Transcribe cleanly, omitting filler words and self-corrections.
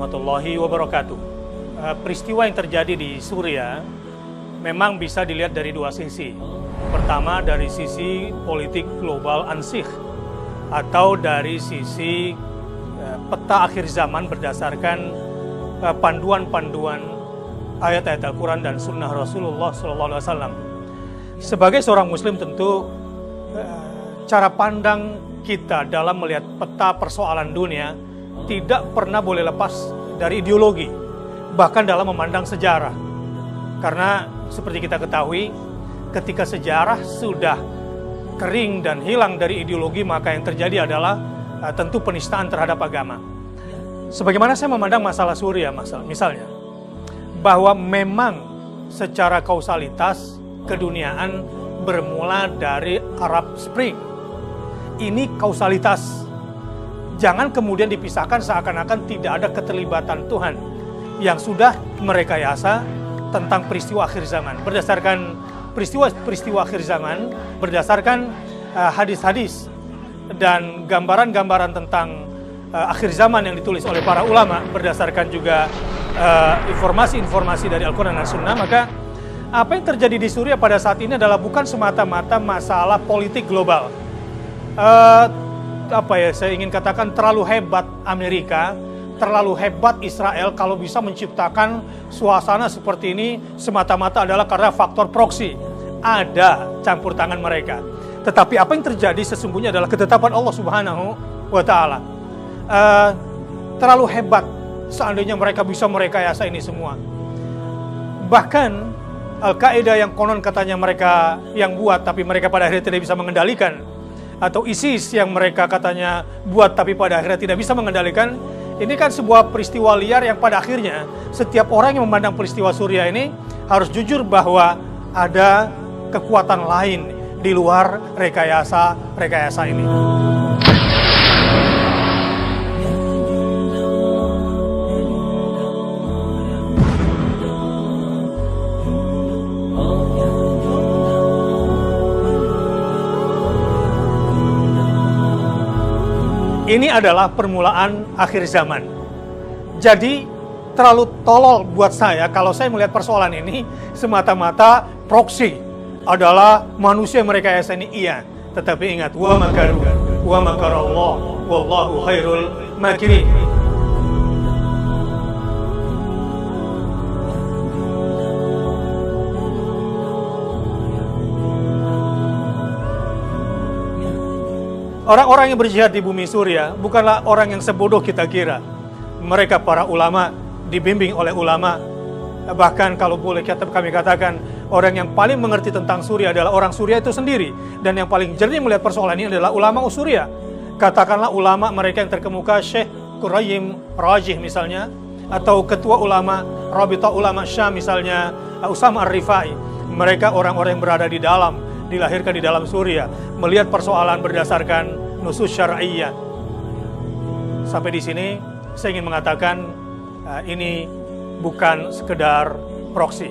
warahmatullahi wabarakatuh. Peristiwa yang terjadi di Suriah memang bisa dilihat dari dua sisi. Pertama dari sisi politik global ansih atau dari sisi peta akhir zaman berdasarkan panduan-panduan ayat-ayat Al-Quran dan Sunnah Rasulullah SAW. Sebagai seorang Muslim tentu cara pandang kita dalam melihat peta persoalan dunia tidak pernah boleh lepas dari ideologi, bahkan dalam memandang sejarah. Karena seperti kita ketahui, ketika sejarah sudah kering dan hilang dari ideologi, maka yang terjadi adalah tentu penistaan terhadap agama. Sebagaimana saya memandang masalah Suriah, misalnya, bahwa memang secara kausalitas keduniaan bermula dari Arab Spring. Ini kausalitas. Jangan kemudian dipisahkan seakan-akan tidak ada keterlibatan Tuhan yang sudah merekayasa tentang peristiwa akhir zaman. Berdasarkan peristiwa akhir zaman, berdasarkan hadis-hadis dan gambaran-gambaran tentang akhir zaman yang ditulis oleh para ulama, berdasarkan juga informasi-informasi dari Al-Quran dan Sunnah, maka apa yang terjadi di Suriah pada saat ini adalah bukan semata-mata masalah politik global. Saya ingin katakan terlalu hebat Amerika, terlalu hebat Israel kalau bisa menciptakan suasana seperti ini semata-mata adalah karena faktor proksi. Ada campur tangan mereka. Tetapi apa yang terjadi sesungguhnya adalah ketetapan Allah Subhanahu wa Ta'ala. Terlalu hebat seandainya mereka bisa merekayasa ini semua. Bahkan Al-Qaeda yang konon katanya mereka yang buat tapi mereka pada akhirnya tidak bisa mengendalikan, atau ISIS yang mereka katanya buat tapi pada akhirnya tidak bisa mengendalikan, ini kan sebuah peristiwa liar yang pada akhirnya setiap orang yang memandang peristiwa Suriah ini harus jujur bahwa ada kekuatan lain di luar rekayasa ini. Ini adalah permulaan akhir zaman. Jadi terlalu tolol buat saya kalau saya melihat persoalan ini semata-mata proksi adalah manusia yang merekayasa ini. Iya, tetapi ingat, wa makaru wa makarallah wallahu khairul makirin. Orang-orang yang berjihad di bumi Suriah bukanlah orang yang sebodoh kita kira. Mereka para ulama, dibimbing oleh ulama. Bahkan kalau boleh kami katakan, orang yang paling mengerti tentang Suriah adalah orang Suriah itu sendiri. Dan yang paling jernih melihat persoalan ini adalah ulama Suriah. Katakanlah ulama mereka yang terkemuka, Syekh Qurayyim Rajih misalnya, atau ketua ulama Rabita Ulama Syam misalnya, Usama Ar-Rifai. Mereka orang-orang yang berada di dalam, dilahirkan di dalam Suriah, melihat persoalan berdasarkan nusus syar'iyyah. Sampai di sini saya ingin mengatakan ini bukan sekedar proksi.